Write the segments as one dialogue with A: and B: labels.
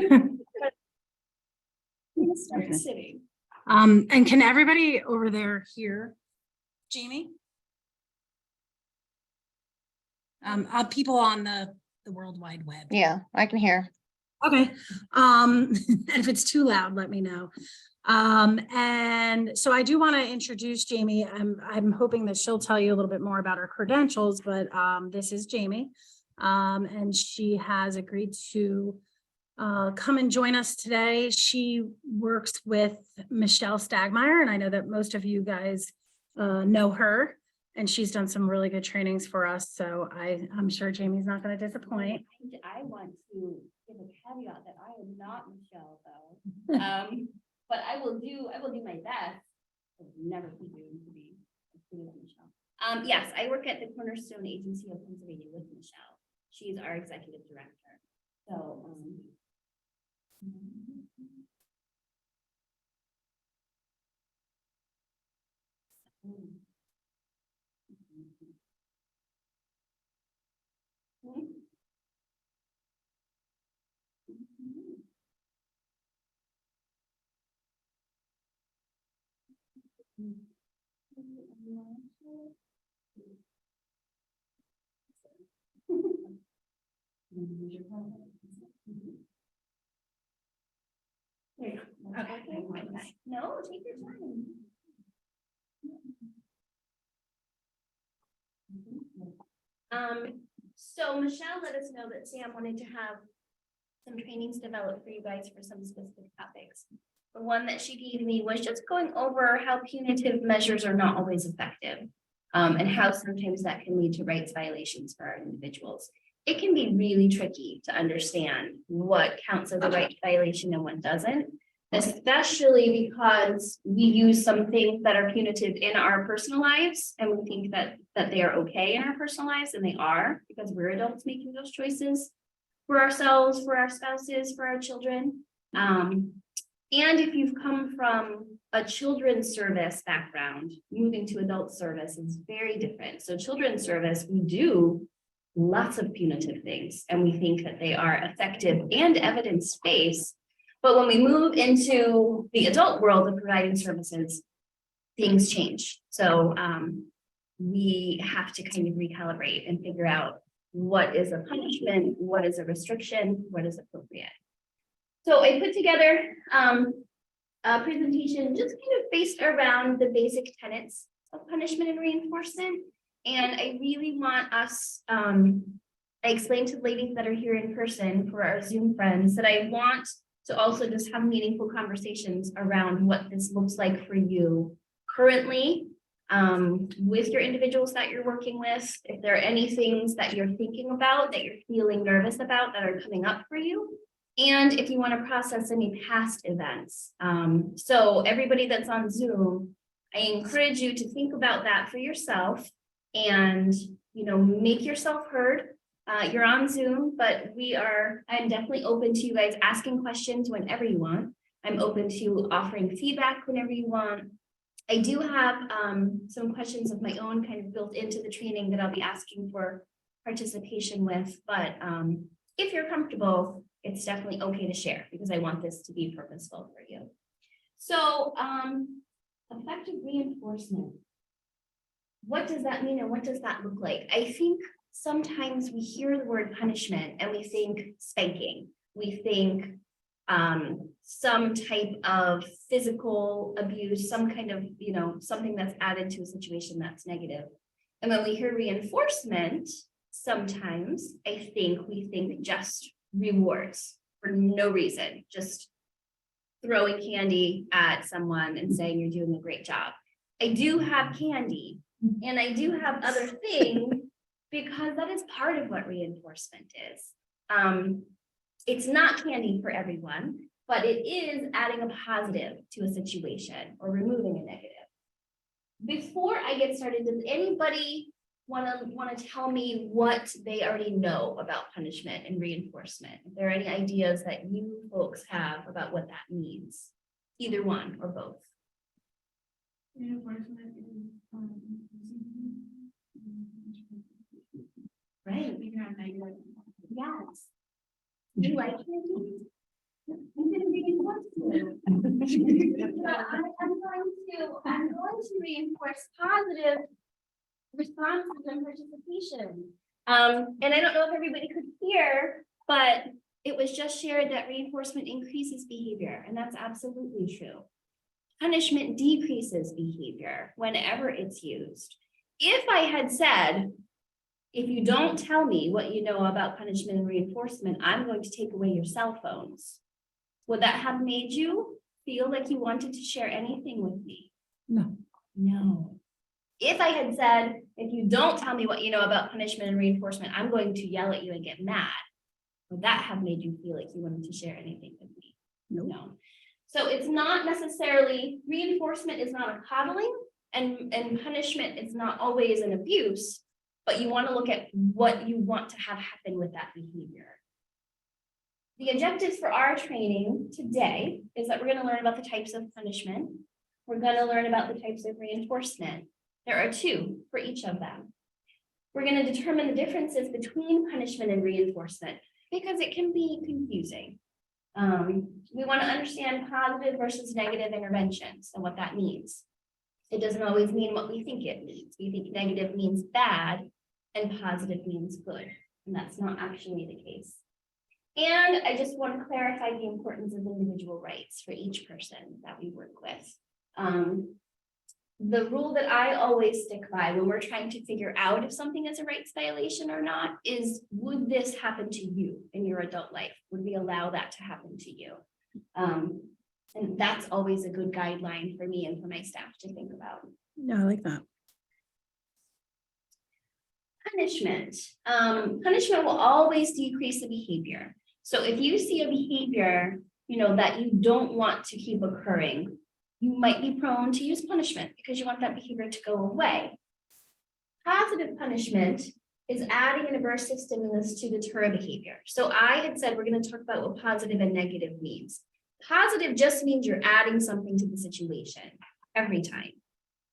A: Start
B: Okay.
A: sitting.
C: And can everybody over there hear Jamie? People on the World Wide Web.
B: Yeah, I can hear.
C: Okay, and if it's too loud, let me know. And so I do want to introduce Jamie. I'm hoping that she'll tell you a little bit more about her credentials, but this is Jamie. And she has agreed to come and join us today. She works with Michelle Stagmeyer, and I know that most of you guys know her, and she's done some really good trainings for us. So I'm sure Jamie's not going to disappoint.
A: I want to give a caveat that I am not Michelle though. But I will do my best. I've never presumed to be as good as Michelle. Yes, I work at the Cornerstone Agency of Pennsylvania with Michelle. She's our executive director. So Okay. No, take your time. So Michelle let us know that Sam wanted to have some trainings developed for you guys for some specific topics. The one that she gave me was just going over how punitive measures are not always effective, and how sometimes that can lead to rights violations for our individuals. It can be really tricky to understand what counts as a rights violation and what doesn't, especially because we use some things that are punitive in our personal lives, and we think that they are okay in our personal lives, and they are, because we're adults making those choices for ourselves, for our spouses, for our children. And if you've come from a children's service background, moving to adult service is very different. So children's service, we do lots of punitive things, and we think that they are effective and evidence-based. But when we move into the adult world of providing services, things change. So we have to kind of recalibrate and figure out what is a punishment, what is a restriction, what is appropriate. So I put together a presentation just kind of based around the basic tenets of punishment and reinforcement. And I really want us, I explained to the ladies that are here in person for our Zoom friends that I want to also just have meaningful conversations around what this looks like for you currently, with your individuals that you're working with. If there are any things that you're thinking about, that you're feeling nervous about, that are coming up for you, and if you want to process any past events. So everybody that's on Zoom, I encourage you to think about that for yourself and, make yourself heard. You're on Zoom, but I'm definitely open to you guys asking questions whenever you want. I'm open to offering feedback whenever you want. I do have some questions of my own kind of built into the training that I'll be asking for participation with, but if you're comfortable, it's definitely okay to share because I want this to be purposeful for you. So effective reinforcement. What does that mean and what does that look like? I think sometimes we hear the word punishment and we think spanking. We think some type of physical abuse, some kind of, something that's added to a situation that's negative. And when we hear reinforcement, sometimes I think we think just rewards for no reason, just throwing candy at someone and saying you're doing a great job. I do have candy and I do have other things because that is part of what reinforcement is. It's not candy for everyone, but it is adding a positive to a situation or removing a negative. Before I get started, does anybody want to tell me what they already know about punishment and reinforcement? If there are any ideas that you folks have about what that means, either one or both.
D: Reinforcement is
A: Right.
D: negative.
A: Yes. You like candy? I'm going to reinforce positive responses and participation. And I don't know if everybody could hear, but it was just shared that reinforcement increases behavior, and that's absolutely true. Punishment decreases behavior whenever it's used. If I had said, if you don't tell me what you know about punishment and reinforcement, I'm going to take away your cell phones. Would that have made you feel like you wanted to share anything with me?
C: No.
A: No. If I had said, if you don't tell me what you know about punishment and reinforcement, I'm going to yell at you and get mad, would that have made you feel like you wanted to share anything with me?
C: Nope.
A: No. So it's not necessarily, reinforcement is not a coddling, and punishment is not always an abuse, but you want to look at what you want to have happen with that behavior. The objectives for our training today is that we're going to learn about the types of punishment. We're going to learn about the types of reinforcement. There are two for each of them. We're going to determine the differences between punishment and reinforcement because it can be confusing. We want to understand positive versus negative interventions and what that means. It doesn't always mean what we think it means. We think negative means bad and positive means good, and that's not actually the case. And I just want to clarify the importance of individual rights for each person that we work with. The rule that I always stick by when we're trying to figure out if something is a rights violation or not is, would this happen to you in your adult life? Would we allow that to happen to you? And that's always a good guideline for me and for my staff to think about.
C: Yeah, I like that.
A: Punishment. Punishment will always decrease the behavior. So if you see a behavior, that you don't want to keep occurring, you might be prone to use punishment because you want that behavior to go away. Positive punishment is adding an aversive stimulus to deter a behavior. So I had said we're going to talk about what positive and negative means. Positive just means you're adding something to the situation every time.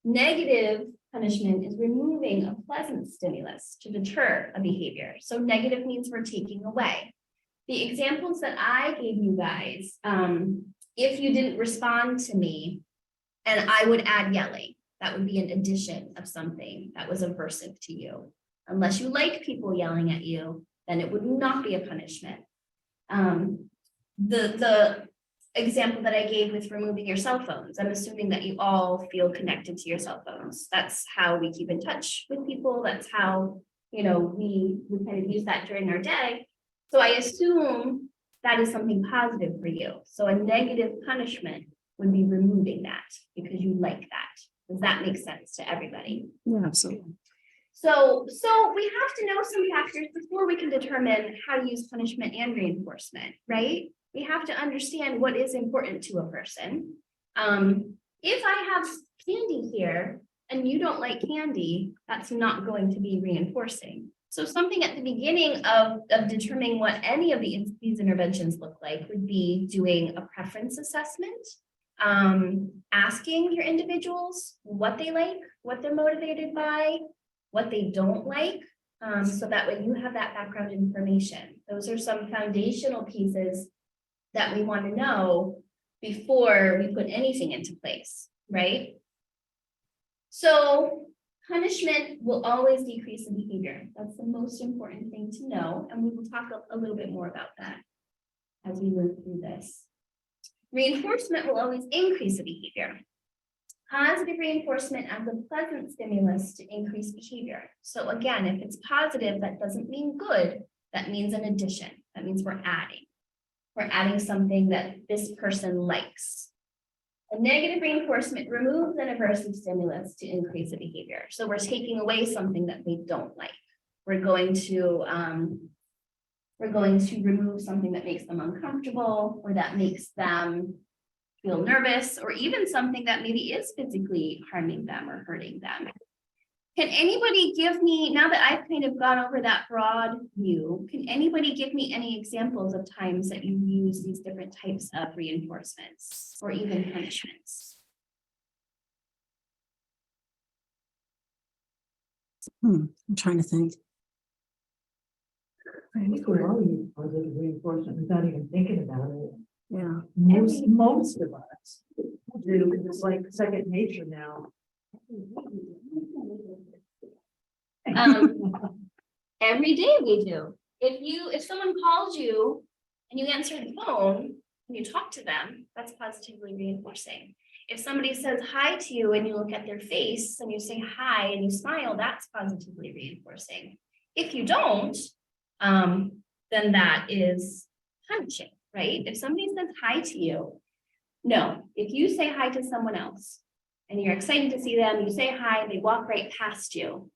A: Negative punishment is removing a pleasant stimulus to deter a behavior. So negative means we're taking away. The examples that I gave you guys, if you didn't respond to me and I would add yelling, that would be an addition of something that was aversive to you. Unless you like people yelling at you, then it would not be a punishment. The example that I gave with removing your cell phones, I'm assuming that you all feel connected to your cell phones. That's how we keep in touch with people. That's how, we kind of use that during our day. So I assume that is something positive for you. So a negative punishment would be removing that because you like that. Does that make sense to everybody?
C: Yeah, absolutely.
A: So we have to know some factors before we can determine how to use punishment and reinforcement, right? We have to understand what is important to a person. If I have candy here and you don't like candy, that's not going to be reinforcing. So something at the beginning of determining what any of these interventions look like would be doing a preference assessment, asking your individuals what they like, what they're motivated by, what they don't like, so that way you have that background information. Those are some foundational pieces that we want to know before we put anything into place, right? So punishment will always decrease the behavior. That's the most important thing to know, and we will talk a little bit more about that as we move through this. Reinforcement will always increase the behavior. Positive reinforcement adds a pleasant stimulus to increase behavior. So again, if it's positive, that doesn't mean good. That means an addition. That means we're adding. We're adding something that this person likes. A negative reinforcement removes an aversive stimulus to increase the behavior. So we're taking away something that they don't like. We're going to remove something that makes them uncomfortable or that makes them feel nervous, or even something that maybe is physically harming them or hurting them. Can anybody give me, now that I've kind of gone over that broad view, can anybody give me any examples of times that you use these different types of reinforcements or even punishments?
C: I'm trying to think.
B: I think we all use positive reinforcement without even thinking about it.
C: Yeah.
B: Most of us. do, because it's like second nature now.
A: Every day we do. If someone calls you and you answer the phone and you talk to them, that's positively reinforcing. If somebody says hi to you and you look at their face and you say hi and you smile, that's positively reinforcing. If you don't, then that is punishing, right? If somebody says hi to you, no, if you say hi to someone else and you're excited to see them, you say hi, they walk right past you,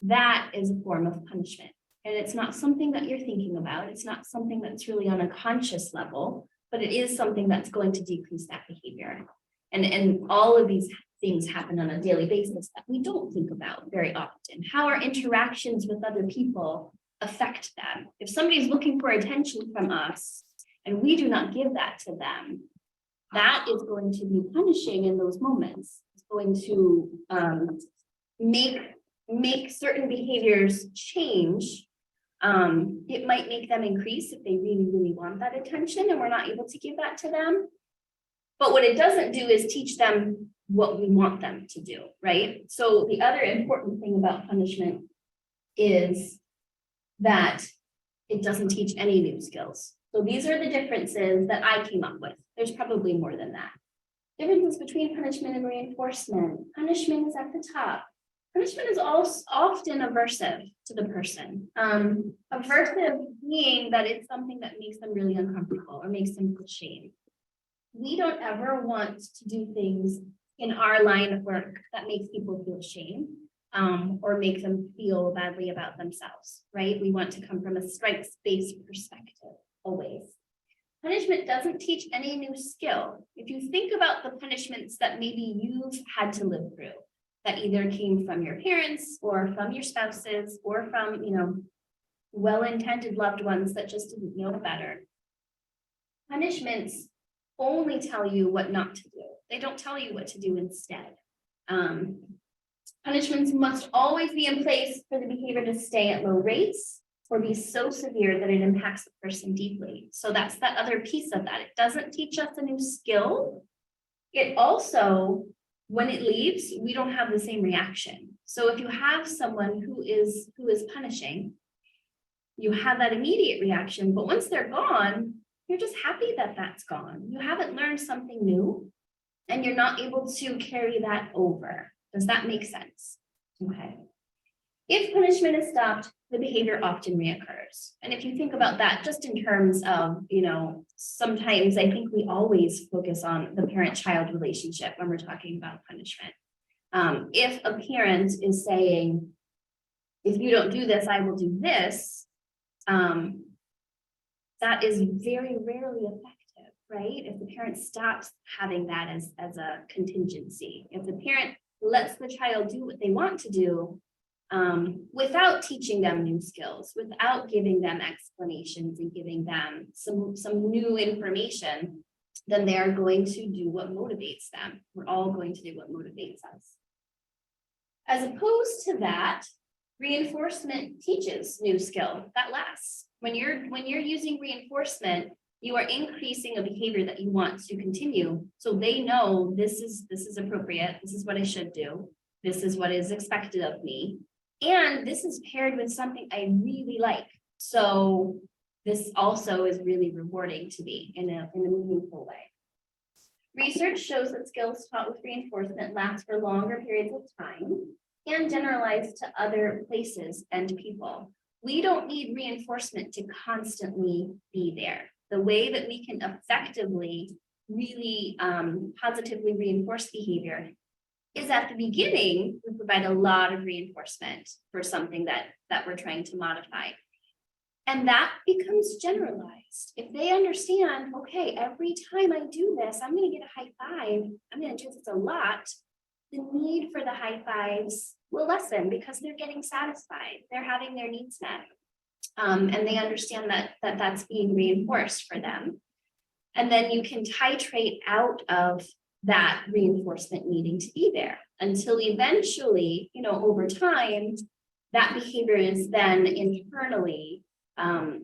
A: that is a form of punishment. And it's not something that you're thinking about. It's not something that's really on a conscious level, but it is something that's going to decrease that behavior. And all of these things happen on a daily basis that we don't think about very often. How our interactions with other people affect them. If somebody's looking for attention from us and we do not give that to them, that is going to be punishing in those moments. It's going to make certain behaviors change. It might make them increase if they really, really want that attention and we're not able to give that to them. But what it doesn't do is teach them what we want them to do, right? So the other important thing about punishment is that it doesn't teach any new skills. So these are the differences that I came up with. There's probably more than that. Differences between punishment and reinforcement. Punishment is at the top. Punishment is also often aversive to the person. Aversive meaning that it's something that makes them really uncomfortable or makes them feel shame. We don't ever want to do things in our line of work that makes people feel shame or make them feel badly about themselves, right? We want to come from a strengths-based perspective always. Punishment doesn't teach any new skill. If you think about the punishments that maybe you've had to live through, that either came from your parents or from your spouses or from, well-intended loved ones that just didn't know better. Punishments only tell you what not to do. They don't tell you what to do instead. Punishments must always be in place for the behavior to stay at low rates or be so severe that it impacts the person deeply. So that's that other piece of that. It doesn't teach us a new skill. It also, when it leaves, we don't have the same reaction. So if you have someone who is punishing, you have that immediate reaction, but once they're gone, you're just happy that that's gone. You haven't learned something new and you're not able to carry that over. Does that make sense? Okay. If punishment is stopped, the behavior often reoccurs. And if you think about that just in terms of, sometimes I think we always focus on the parent-child relationship when we're talking about punishment. If a parent is saying, if you don't do this, I will do this, that is very rarely effective, right? If the parent stops having that as a contingency, if the parent lets the child do what they want to do, without teaching them new skills, without giving them explanations and giving them some new information, then they are going to do what motivates them. We're all going to do what motivates us. As opposed to that, reinforcement teaches new skill that lasts. When you're using reinforcement, you are increasing a behavior that you want to continue. So they know this is appropriate, this is what I should do, this is what is expected of me. And this is paired with something I really like. So this also is really rewarding to me in a meaningful way. Research shows that skills taught with reinforcement last for longer periods of time and generalize to other places and people. We don't need reinforcement to constantly be there. The way that we can effectively really positively reinforce behavior is at the beginning, we provide a lot of reinforcement for something that we're trying to modify. And that becomes generalized. If they understand, okay, every time I do this, I'm going to get a high five. I'm going to do this a lot. The need for the high fives will lessen because they're getting satisfied. They're having their needs met. And they understand that that's being reinforced for them. And then you can titrate out of that reinforcement needing to be there until eventually, over time, that behavior is then internally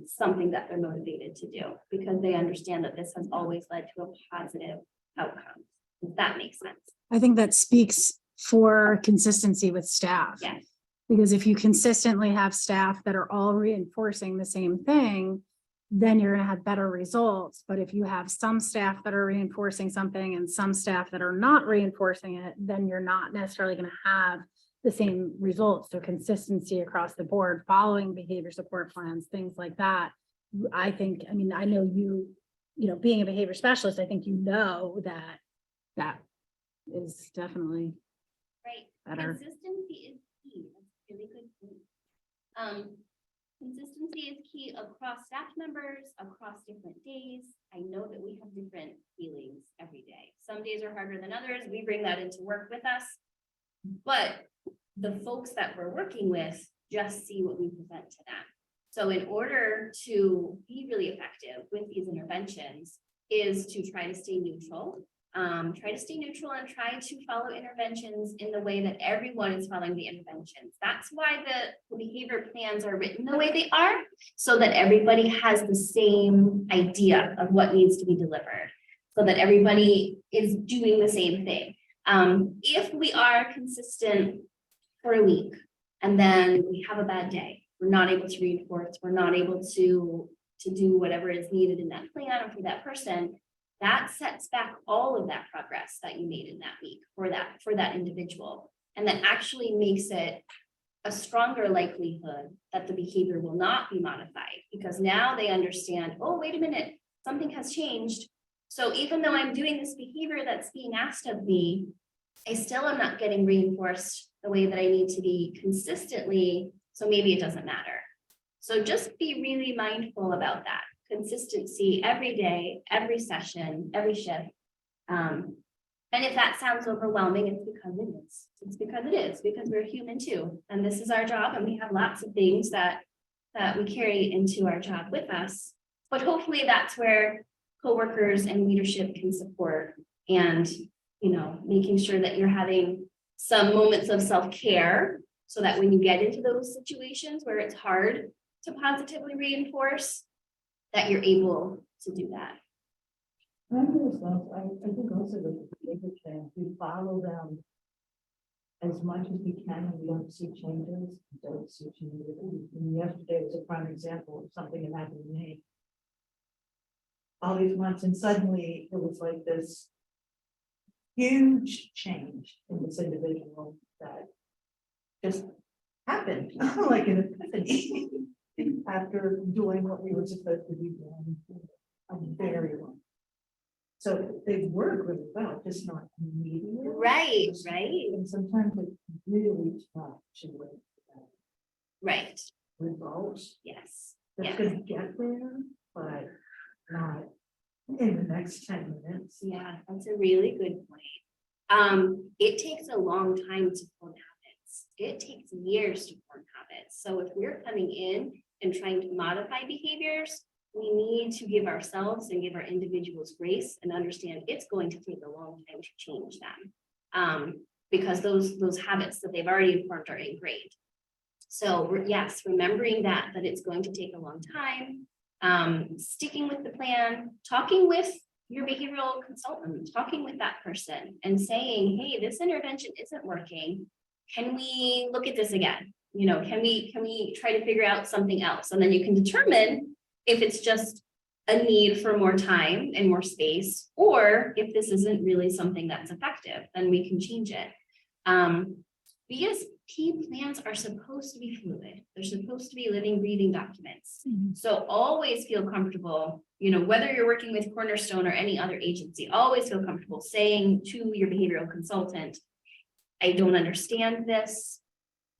A: something that they're motivated to do because they understand that this has always led to a positive outcomes, if that makes sense.
C: I think that speaks for consistency with staff.
A: Yes.
C: Because if you consistently have staff that are all reinforcing the same thing, then you're gonna have better results. But if you have some staff that are reinforcing something and some staff that are not reinforcing it, then you're not necessarily gonna have the same results. So consistency across the board, following behavior support plans, things like that. I think, I mean, I know you know, being a behavior specialist, I think you know that that is definitely
A: Right.
C: better.
A: Consistency is key. That's a really good point. Consistency is key across staff members, across different days. I know that we have different feelings every day. Some days are harder than others. We bring that into work with us. But the folks that we're working with just see what we present to them. So in order to be really effective with these interventions is to try to stay neutral. And try to follow interventions in the way that everyone is following the interventions. That's why the behavior plans are written the way they are, so that everybody has the same idea of what needs to be delivered, so that everybody is doing the same thing. If we are consistent for a week and then we have a bad day, we're not able to reinforce, we're not able to do whatever is needed in that plan or for that person, that sets back all of that progress that you made in that week for that individual. And that actually makes it a stronger likelihood that the behavior will not be modified, because now they understand, oh, wait a minute, something has changed. So even though I'm doing this behavior that's being asked of me, I still am not getting reinforced the way that I need to be consistently. So maybe it doesn't matter. So just be really mindful about that. Consistency every day, every session, every shift. And if that sounds overwhelming, it's because it is. Because we're human too. And this is our job, and we have lots of things that we carry into our job with us. But hopefully that's where coworkers and leadership can support, and making sure that you're having some moments of self-care, so that when you get into those situations where it's hard to positively reinforce, that you're able to do that.
B: I think also the behavior change, we follow them as much as we can, and we don't see changes. And yesterday was a prime example of something that happened to me all these months, and suddenly it was like this huge change in this individual that just happened, like an epiphany. After doing what we were supposed to be doing for a very long. So they work really well, just not immediately.
A: Right.
B: And sometimes it's really tough to wait for that
A: Right.
B: results.
A: Yes.
B: That's gonna get there, but not in the next 10 minutes.
A: Yeah, that's a really good point. It takes a long time to form habits. It takes years to form habits. So if we're coming in and trying to modify behaviors, we need to give ourselves and give our individuals grace and understand it's going to take a long time to change them. Because those habits that they've already formed are ingrained. So yes, remembering that it's going to take a long time, sticking with the plan, talking with your behavioral consultant, talking with that person and saying, hey, this intervention isn't working. Can we look at this again? Can we try to figure out something else? And then you can determine if it's just a need for more time and more space, or if this isn't really something that's effective, then we can change it. BSP plans are supposed to be fluid. They're supposed to be living, breathing documents. So always feel comfortable, whether you're working with Cornerstone or any other agency, always feel comfortable saying to your behavioral consultant, I don't understand this.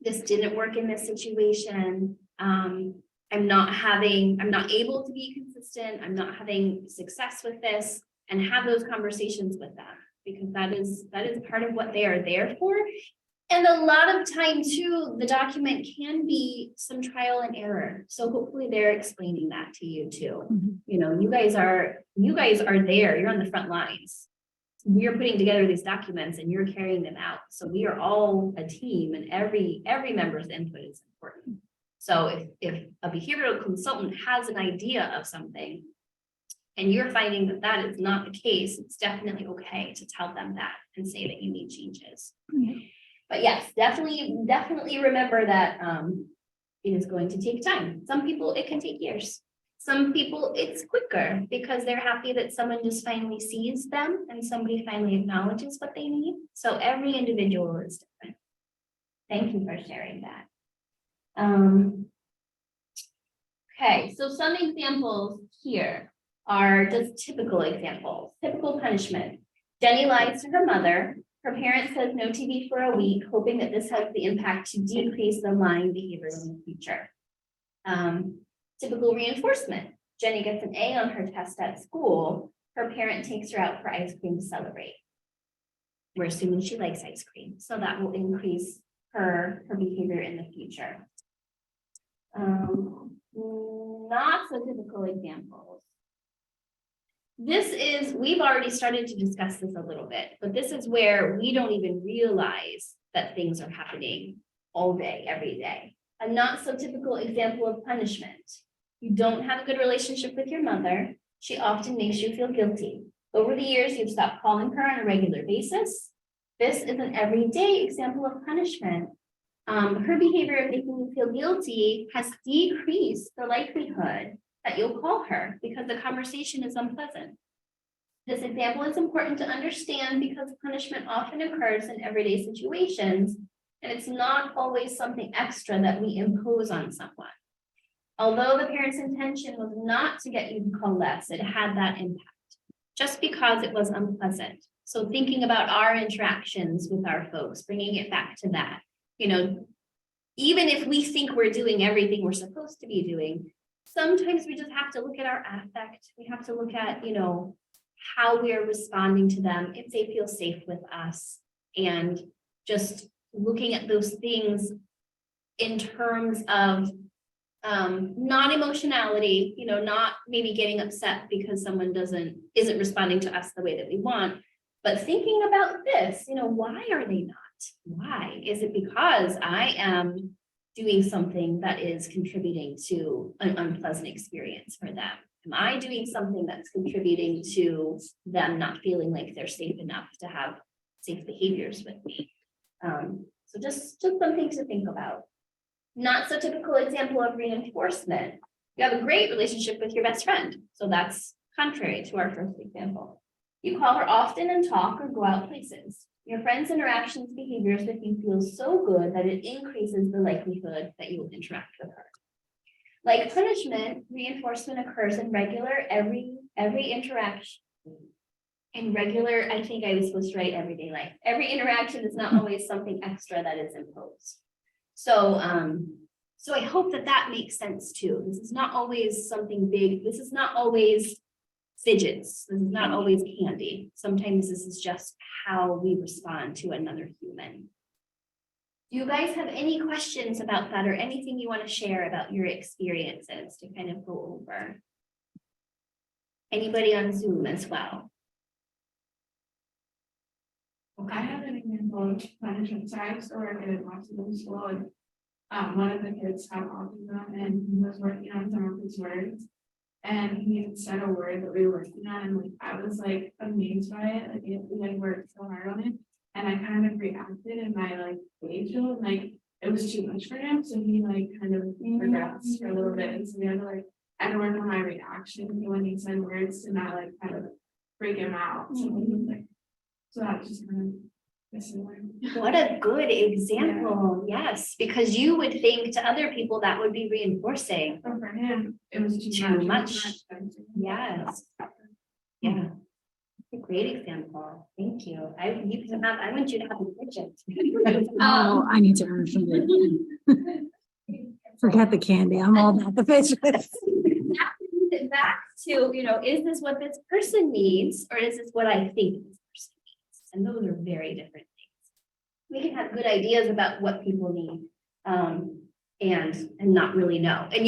A: This didn't work in this situation. I'm not able to be consistent. I'm not having success with this, and have those conversations with them, because that is part of what they are there for. And a lot of time too, the document can be some trial and error. So hopefully they're explaining that to you too. You guys are there, you're on the front lines. We are putting together these documents and you're carrying them out. So we are all a team, and every member's input is important. So if a behavioral consultant has an idea of something, and you're finding that that is not the case, it's definitely okay to tell them that and say that you need changes.
C: Yeah.
A: But yes, definitely remember that it is going to take time. Some people, it can take years. Some people, it's quicker because they're happy that someone just finally sees them and somebody finally acknowledges what they need. So every individual is different. Thank you for sharing that. Okay, so some examples here are just typical examples, typical punishment. Jenny lies to her mother. Her parent says no TV for a week, hoping that this has the impact to decrease the lying behavior in the future. Typical reinforcement. Jenny gets an A on her test at school. Her parent takes her out for ice cream to celebrate. We're assuming she likes ice cream, so that will increase her behavior in the future. Not so typical examples. We've already started to discuss this a little bit, but this is where we don't even realize that things are happening all day, every day. A not so typical example of punishment. You don't have a good relationship with your mother. She often makes you feel guilty. Over the years, you've stopped calling her on a regular basis. This is an everyday example of punishment. Her behavior of making you feel guilty has decreased the likelihood that you'll call her because the conversation is unpleasant. This example is important to understand because punishment often occurs in everyday situations, and it's not always something extra that we impose on someone. Although the parent's intention was not to get you to call less, it had that impact, just because it was unpleasant. So thinking about our interactions with our folks, bringing it back to that, even if we think we're doing everything we're supposed to be doing, sometimes we just have to look at our affect. We have to look at, how we are responding to them, if they feel safe with us, and just looking at those things in terms of non-emotionality, not maybe getting upset because someone isn't responding to us the way that we want, but thinking about this, why are they not? Why? Is it because I am doing something that is contributing to an unpleasant experience for them? Am I doing something that's contributing to them not feeling like they're safe enough to have safe behaviors with me? So just something to think about. Not so typical example of reinforcement. You have a great relationship with your best friend. So that's contrary to our first example. You call her often and talk or go out places. Your friend's interactions, behaviors with you feel so good that it increases the likelihood that you will interact with her. Like punishment, reinforcement occurs in every interaction. In regular, I think I was supposed to write everyday life. Every interaction is not always something extra that is imposed. So I hope that makes sense too. This is not always something big. This is not always fidgets. This is not always candy. Sometimes this is just how we respond to another human. Do you guys have any questions about that or anything you want to share about your experiences to kind of go over? Anybody on Zoom as well?
D: I have an example of punishment. So I used to work at a hospital school, and one of the kids had autism, and he was working on some of his words, and he said a word that we were working on, and I was amazed by it. We had worked so hard on it, and I kind of reacted in my facial, it was too much for him, so he kind of regressed for a little bit, and so we had to I had to work on my reaction when he said words to not kind of freak him out. So that was just kind of missing.
A: What a good example. Yeah. Yes, because you would think to other people that would be reinforcing.
D: But for him, it was
A: Too much.
D: Yes.
A: Yeah. A great example. Thank you. I want you to have a fidget.
C: Oh, I need to earn from it. Forget the candy. I'm all about the fidgets.
A: Back to, is this what this person needs, or is this what I think this person needs? And those are very different things. We can have good ideas about what people need, and not really know. And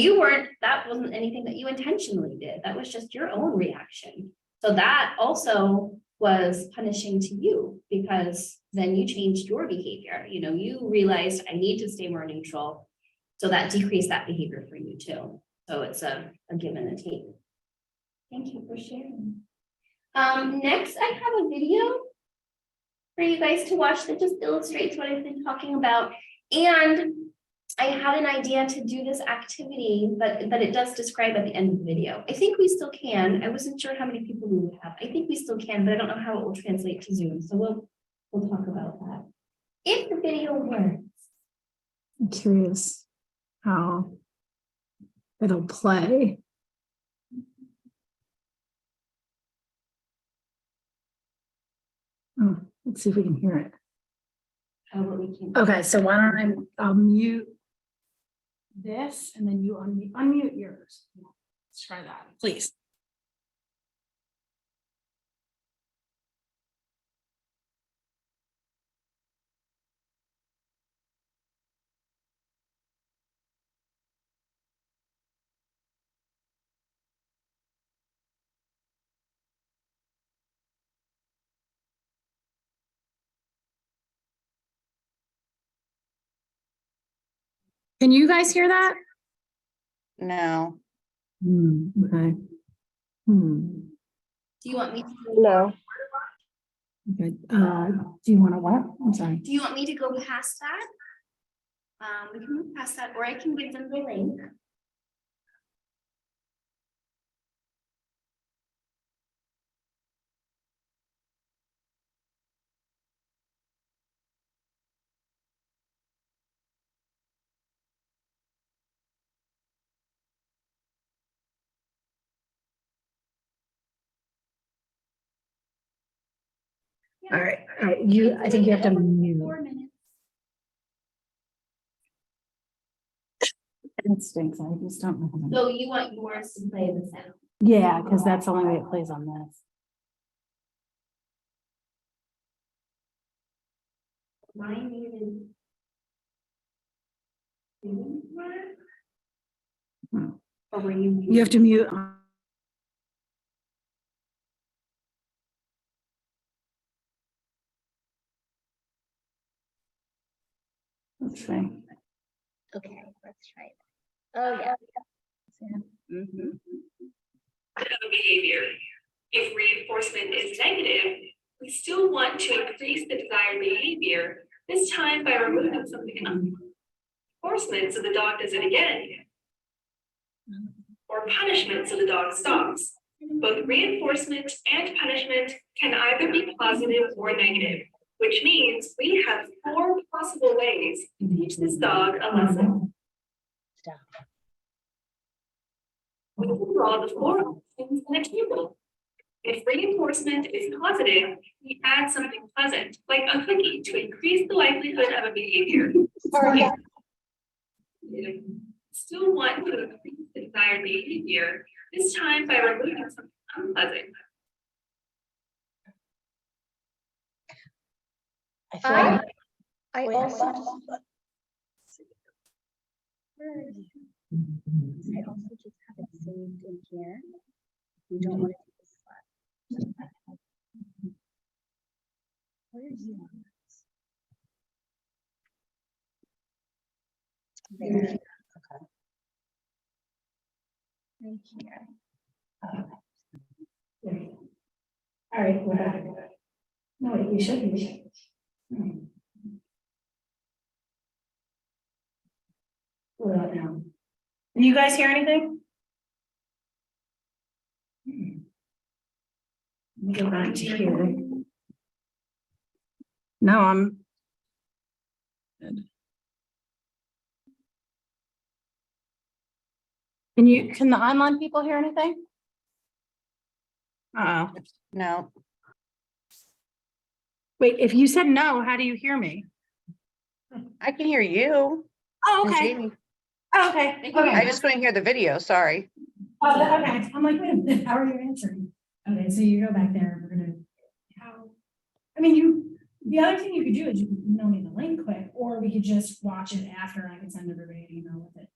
A: that wasn't anything that you intentionally did. That was just your own reaction. So that also was punishing to you, because then you changed your behavior. You realized I need to stay more neutral. So that decreased that behavior for you too. So it's a give and a take. Thank you for sharing. Next, I have a video for you guys to watch that just illustrates what I've been talking about. And I had an idea to do this activity, but it does describe at the end of the video. I think we still can. I wasn't sure how many people we would have. I think we still can, but I don't know how it will translate to Zoom. So we'll talk about that. If the video works.
C: I'm curious how it'll play. Oh, let's see if we can hear it.
A: How about we can.
C: Okay, so why don't I'll mute this and then you unmute yours. Let's try that, please. Can you guys hear that?
E: No.
C: Okay.
A: Do you want me to?
E: No.
C: Okay, do you want to what? I'm sorry.
A: Do you want me to go past that? We can move past that, or I can give them the link.
C: All right, I think you have to mute.
A: 4 minutes.
C: It stinks, I just don't know.
A: So you want yours to play the sound?
C: Yeah, because that's the only way it plays on this.
A: Mine needed.
C: Hmm.
A: Or were you?
C: You have to mute. Let's see.
A: Okay, let's try it. Oh, yeah.
F: Of behavior. If reinforcement is negative, we still want to increase the desired behavior, this time by removing something else. Reinforcement so the dog does it again. Or punishment so the dog stops. Both reinforcement and punishment can either be positive or negative, which means we have 4 possible ways to teach this dog a lesson. We can draw the 4 options in a table. If reinforcement is positive, we add something pleasant, like a cookie, to increase the likelihood of a behavior. Still want to increase the desired behavior, this time by removing something unpleasant.
E: I also just have it saved in here. We don't want to do this slide. Where are you on this? There. Okay. Right here.
B: All right, we're back. No, wait, you should be. What about now?
C: Can you guys hear anything? Let me go back to here. No, I'm. Good. Can the online people hear anything? Uh-oh.
E: No.
C: Wait, if you said no, how do you hear me?
E: I can hear you.
C: Oh,
E: and
C: okay.
E: Jamie.
C: Oh, okay.
E: I just couldn't hear the video, sorry.
C: Oh, okay. I'm like, wait a minute, how are you answering? Okay, so you go back there, we're gonna. I mean, the other thing you could do is you could email me the link quick, or we could just watch it after. I can send everybody an email with it.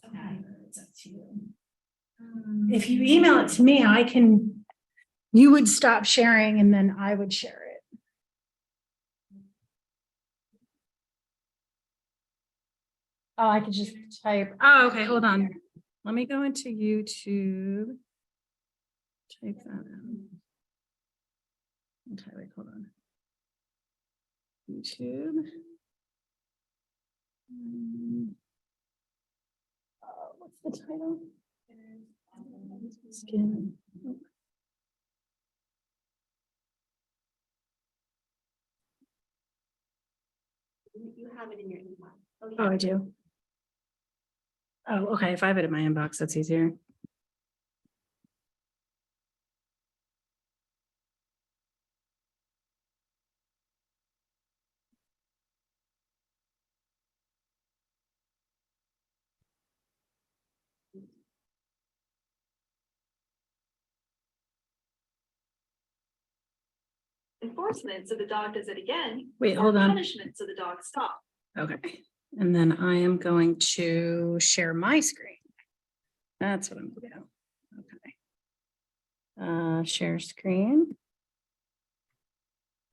C: Okay, it's up to you. If you email it to me, you would stop sharing and then I would share it. Oh, I could just type, oh, okay, hold on. Let me go into YouTube. Type that in. Okay, wait, hold on. YouTube. What's the title? Skin.
A: You have it in your inbox.
C: Oh,
A: yeah.
C: I do. Oh, okay, if I have it in my inbox, that's easier.
F: Enforcement, so the dog does it again.
C: Wait,
F: or
C: hold on.
F: Punishment, so the dog stops.
C: Okay, and then I am going to share my screen. That's what I'm gonna do. Okay. Share screen.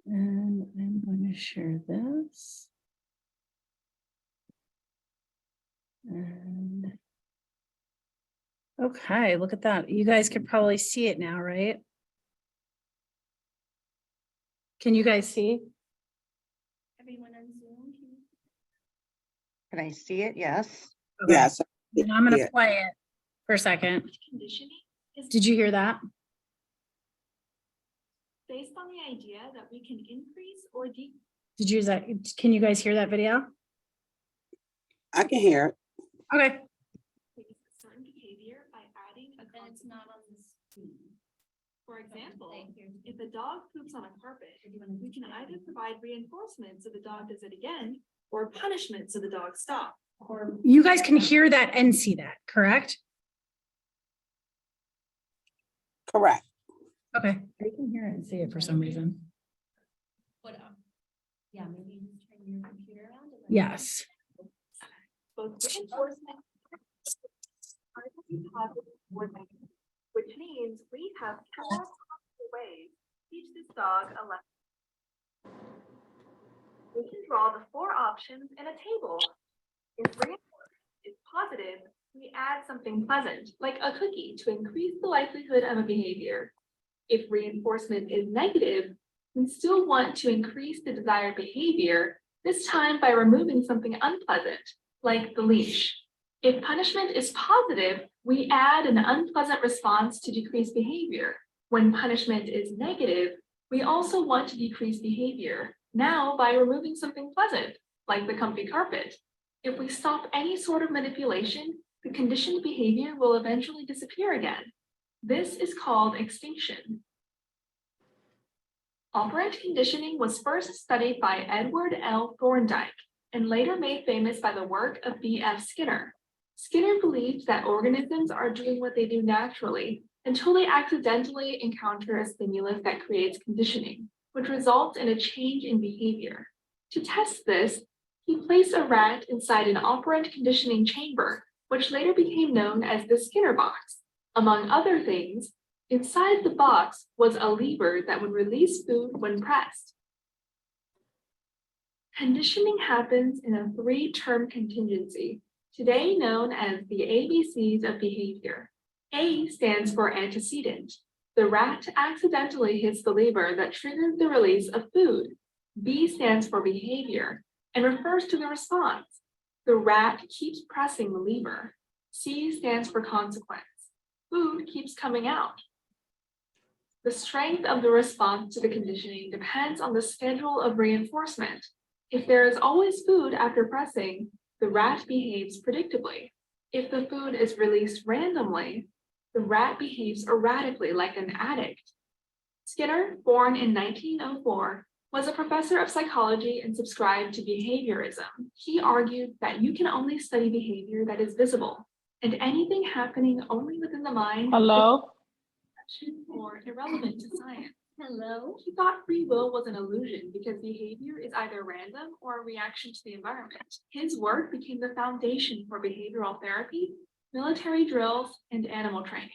C: And I'm going to share this. And okay, look at that. You guys can probably see it now, right? Can you guys see?
A: Everyone on Zoom.
G: Can I see it? Yes.
C: Okay.
H: Yes.
C: And I'm gonna
H: Yeah.
C: play it for a second.
F: Conditioning is
C: Did you hear that?
F: based on the idea that we can increase or decrease
C: Did you use that? Can you guys hear that video?
H: I can hear it.
C: Okay.
F: certain behavior by adding a
A: Then it's not on the screen.
F: For example,
A: Thank you.
F: if a dog poops on a carpet, we can either provide reinforcement so the dog does it again, or punishment so the dog stops.
A: Or
C: You guys can hear that and see that, correct?
H: Correct.
C: Okay. I can hear it and see it for some reason.
A: what? Yeah, maybe you just turn your computer around. and then-
C: Yes.
F: Both reinforcement are positive or negative, which means we have four possible ways to teach this dog a lesson. We can draw the four options in a table. If reinforcement is positive, we add something pleasant, like a cookie, to increase the likelihood of a behavior. If reinforcement is negative, we still want to increase the desired behavior, this time by removing something unpleasant, like the leash. If punishment is positive, we add an unpleasant response to decrease behavior. When punishment is negative, we also want to decrease behavior, now by removing something pleasant, like the comfy carpet. If we stop any sort of manipulation, the conditioned behavior will eventually disappear again. This is called extinction. Operant conditioning was first studied by Edward L. Thorndike and later made famous by the work of B.F. Skinner. Skinner believed that organisms are doing what they do naturally until they accidentally encounter a stimulus that creates conditioning, which results in a change in behavior. To test this, he placed a rat inside an operant conditioning chamber, which later became known as the Skinner box. Among other things, inside the box was a lever that would release food when pressed. Conditioning happens in a three-term contingency, today known as the ABCs of behavior. A stands for antecedent. The rat accidentally hits the lever that triggers the release of food. B stands for behavior and refers to the response. The rat keeps pressing the lever. C stands for consequence. Food keeps coming out. The strength of the response to the conditioning depends on the schedule of reinforcement. If there is always food after pressing, the rat behaves predictably. If the food is released randomly, the rat behaves erratically like an addict. Skinner, born in 1904, was a professor of psychology and subscribed to behaviorism. He argued that you can only study behavior that is visible, and anything happening only within the mind or irrelevant to science.
A: Hello.
F: He thought free will was an illusion because behavior is either random or a reaction to the environment. His work became the foundation for behavioral therapy, military drills, and animal training.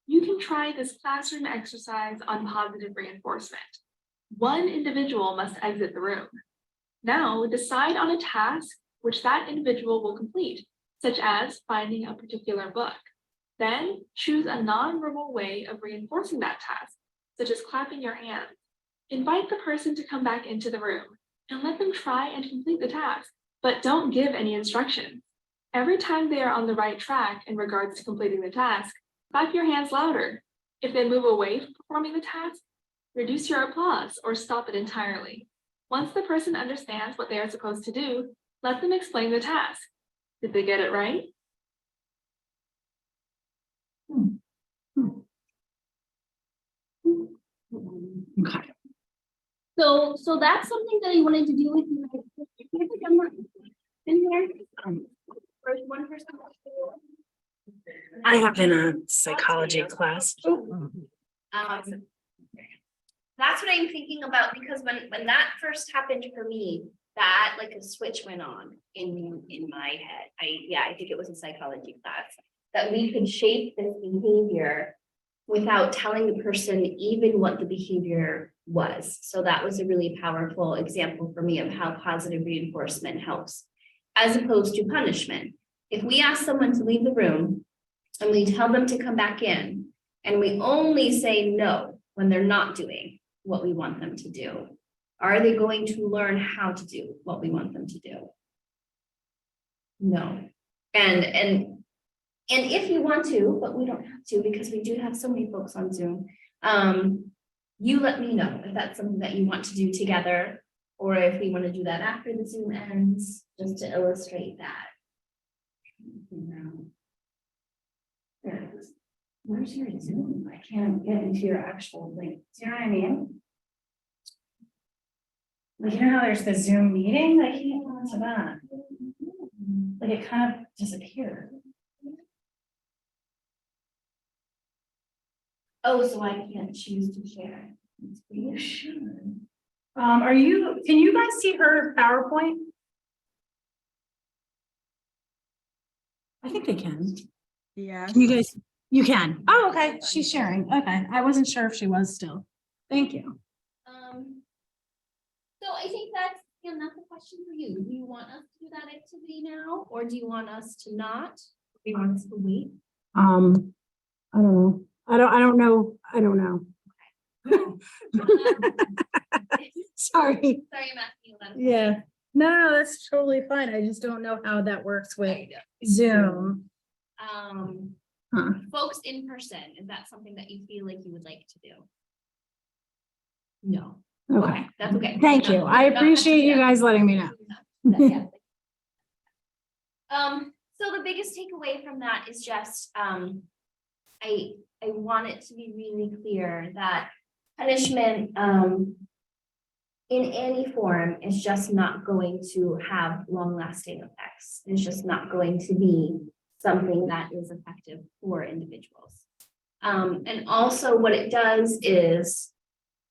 F: You can try this classroom exercise on positive reinforcement. One individual must exit the room. Now decide on a task which that individual will complete, such as finding a particular book.
D: Then choose a nonverbal way of reinforcing that task, such as clapping your hands. Invite the person to come back into the room and let them try and complete the task, but don't give any instructions. Every time they are on the right track in regards to completing the task, clap your hands louder. If they move away from performing the task, reduce your applause or stop it entirely. Once the person understands what they are supposed to do, let them explain the task. Did they get it right?
C: Okay.
A: So that's something that I wanted to do with you. I think I'm not in here. First one person.
C: I have in a psychology class.
A: That's what I'm thinking about, because when that first happened for me, that like a switch went on in my head. I think it was a psychology class, that we could shape this behavior without telling the person even what the behavior was. So that was a really powerful example for me of how positive reinforcement helps, as opposed to punishment. If we ask someone to leave the room and we tell them to come back in, and we only say no when they're not doing what we want them to do, are they going to learn how to do what we want them to do? No. And if you want to, but we don't have to, because we do have so many folks on Zoom, you let me know if that's something that you want to do together, or if we want to do that after the Zoom ends, just to illustrate that. Where's your Zoom? I can't get into your actual link. Do you know what I mean?
C: Like, you know how there's the Zoom meeting? I can't go into that. Like, it kind of disappeared.
A: Oh, so I can't choose to share.
C: You should. Can you guys see her PowerPoint? I think they can.
G: Yeah.
C: Can you guys, you can. Oh, okay. She's sharing. Okay. I wasn't sure if she was still. Thank you.
A: So I think that's a question for you. Do you want us to do that activity now, or do you want us to not? Do you want us to wait?
C: I don't know. I don't know. I don't know. Sorry.
A: Sorry, I'm asking you that.
C: Yeah. No, that's totally fine. I just don't know how that works with Zoom. Huh.
A: Folks in person, is that something that you feel like you would like to do? No.
C: Okay.
A: That's okay.
C: Thank you. I appreciate you guys letting me know.
A: Yeah. So the biggest takeaway from that is just, I want it to be really clear that punishment, in any form is just not going to have long-lasting effects. It's just not going to be something that is effective for individuals. And also what it does is,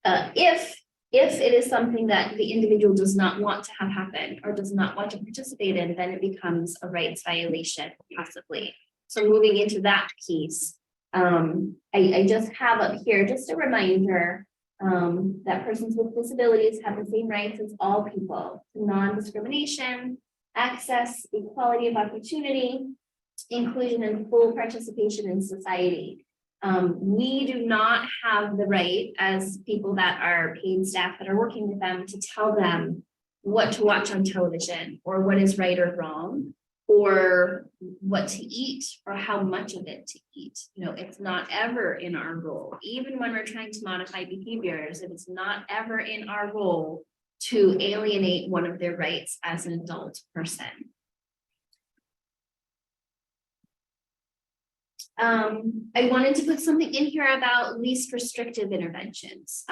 A: if it is something that the individual does not want to have happen or does not want to participate in, then it becomes a rights violation, possibly. So moving into that piece, I just have up here just a reminder that persons with disabilities have the same rights as all people: non-discrimination, access, equality of opportunity, inclusion, and full participation in society. We do not have the right, as people that are paid staff that are working with them, to tell them what to watch on television or what is right or wrong, or what to eat or how much of it to eat. You know, it's not ever in our role, even when we're trying to modify behaviors, it is not ever in our role to alienate one of their rights as an adult person. I wanted to put something in here about least restrictive interventions.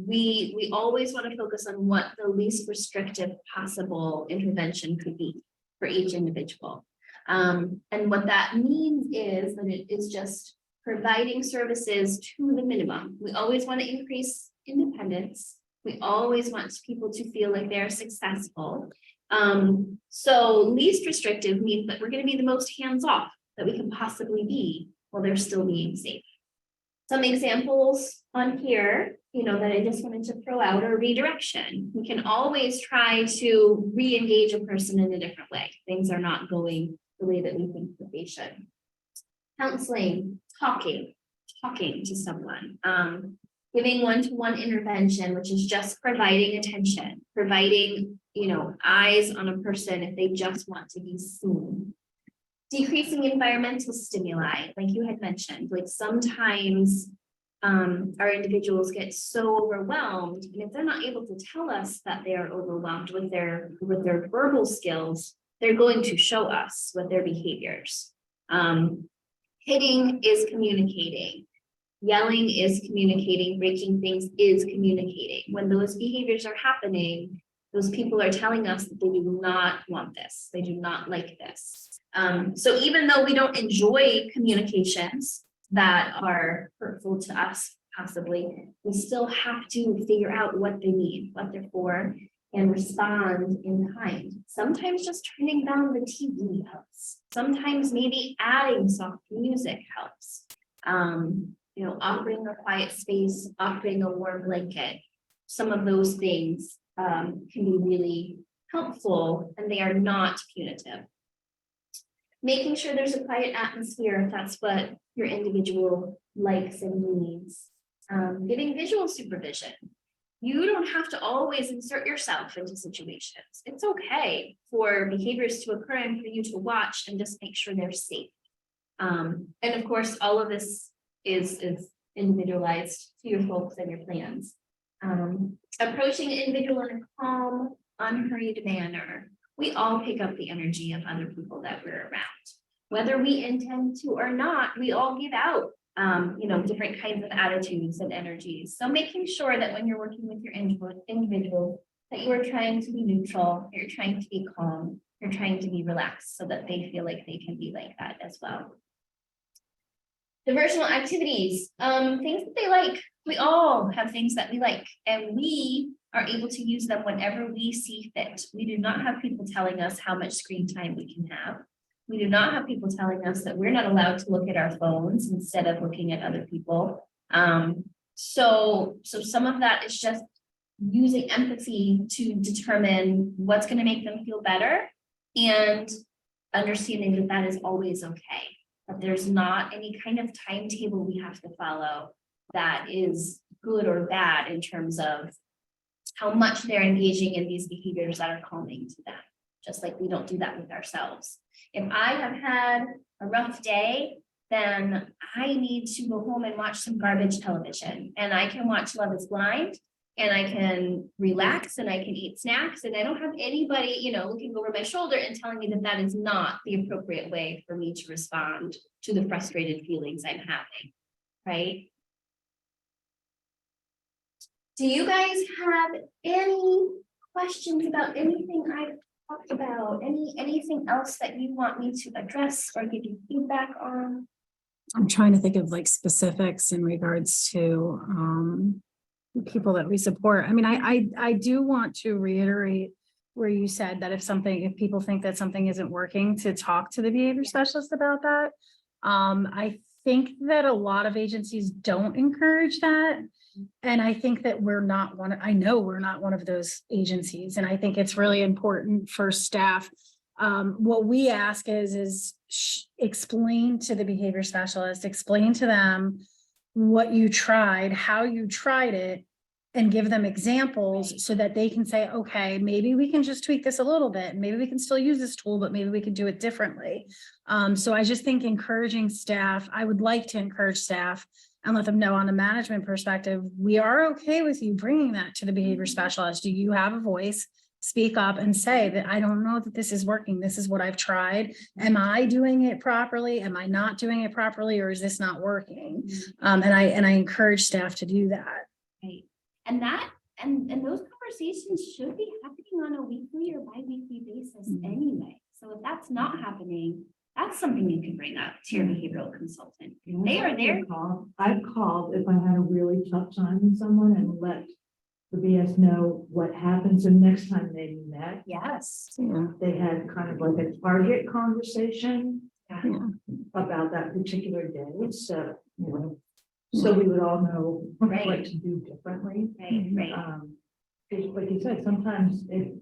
A: We always want to focus on what the least restrictive possible intervention could be for each individual. And what that means is that it is just providing services to the minimum. We always want to increase independence. We always want people to feel like they're successful. So least restrictive means that we're going to be the most hands-off that we can possibly be while they're still being safe. Some examples on here, that I just wanted to throw out are redirection. We can always try to re-engage a person in a different way. Things are not going the way that we think that they should. counseling, talking to someone, giving one-to-one intervention, which is just providing attention, providing, eyes on a person if they just want to be seen. Decreasing environmental stimuli, like you had mentioned, like sometimes our individuals get so overwhelmed, and if they're not able to tell us that they are overwhelmed with their verbal skills, they're going to show us with their behaviors. Hitting is communicating. Yelling is communicating. Breaking things is communicating. When those behaviors are happening, those people are telling us that they do not want this. They do not like this. So even though we don't enjoy communications that are hurtful to us, possibly, we still have to figure out what they mean, what they're for, and respond in kind. Sometimes just turning down the TV helps. Sometimes maybe adding soft music helps. Offering a quiet space, offering a warm blanket. Some of those things can be really helpful, and they are not punitive. Making sure there's a quiet atmosphere, if that's what your individual likes and needs. Giving visual supervision. You don't have to always insert yourself into situations. It's okay for behaviors to occur and for you to watch and just make sure they're safe. And of course, all of this is individualized to your folks and your plans. Approaching an individual in a calm, unhurried manner. We all pick up the energy of other people that we're around. Whether we intend to or not, we all give out different kinds of attitudes and energies. So making sure that when you're working with your individual, that you are trying to be neutral, you're trying to be calm, you're trying to be relaxed so that they feel like they can be like that as well. Diversional activities, things that they like. We all have things that we like, and we are able to use them whenever we see fit. We do not have people telling us how much screen time we can have. We do not have people telling us that we're not allowed to look at our phones instead of looking at other people. So some of that is just using empathy to determine what's going to make them feel better, and understanding that that is always okay. That there's not any kind of timetable we have to follow that is good or bad in terms of how much they're engaging in these behaviors that are calming to them. Just like we don't do that with ourselves. If I have had a rough day, then I need to go home and watch some garbage television, and I can watch Love is Blind, and I can relax, and I can eat snacks, and I don't have anybody, looking over my shoulder and telling me that that is not the appropriate way for me to respond to the frustrated feelings I'm having, right? Do you guys have any questions about anything I've talked about? Anything else that you want me to address or give you feedback on?
C: I'm trying to think of like specifics in regards to people that we support. I mean, I do want to reiterate where you said that if people think that something isn't working, to talk to the behavior specialist about that. I think that a lot of agencies don't encourage that. And I think that I know we're not one of those agencies. And I think it's really important for staff. What we ask is explain to the behavior specialist, explain to them what you tried, how you tried it, and give them examples so that they can say, okay, maybe we can just tweak this a little bit. Maybe we can still use this tool, but maybe we can do it differently. So I just think encouraging staff, I would like to encourage staff and let them know on a management perspective, we are okay with you bringing that to the behavior specialist. Do you have a voice? Speak up and say that I don't know that this is working. This is what I've tried. Am I doing it properly? Am I not doing it properly? Or is this not working? And I encourage staff to do that.
A: Right. And those conversations should be happening on a weekly or bi-weekly basis anyway. So if that's not happening, that's something you can bring up to your behavioral consultant. They are there.
B: I've called if I had a really tough time with someone and let the BS know what happened. So next time they met,
A: Yes.
C: Yeah.
B: they had kind of like a target conversation
C: Yeah.
B: about that particular day. So, so we would all know what
A: Right.
B: to do differently.
A: Right.
B: 'Cause like you said, sometimes it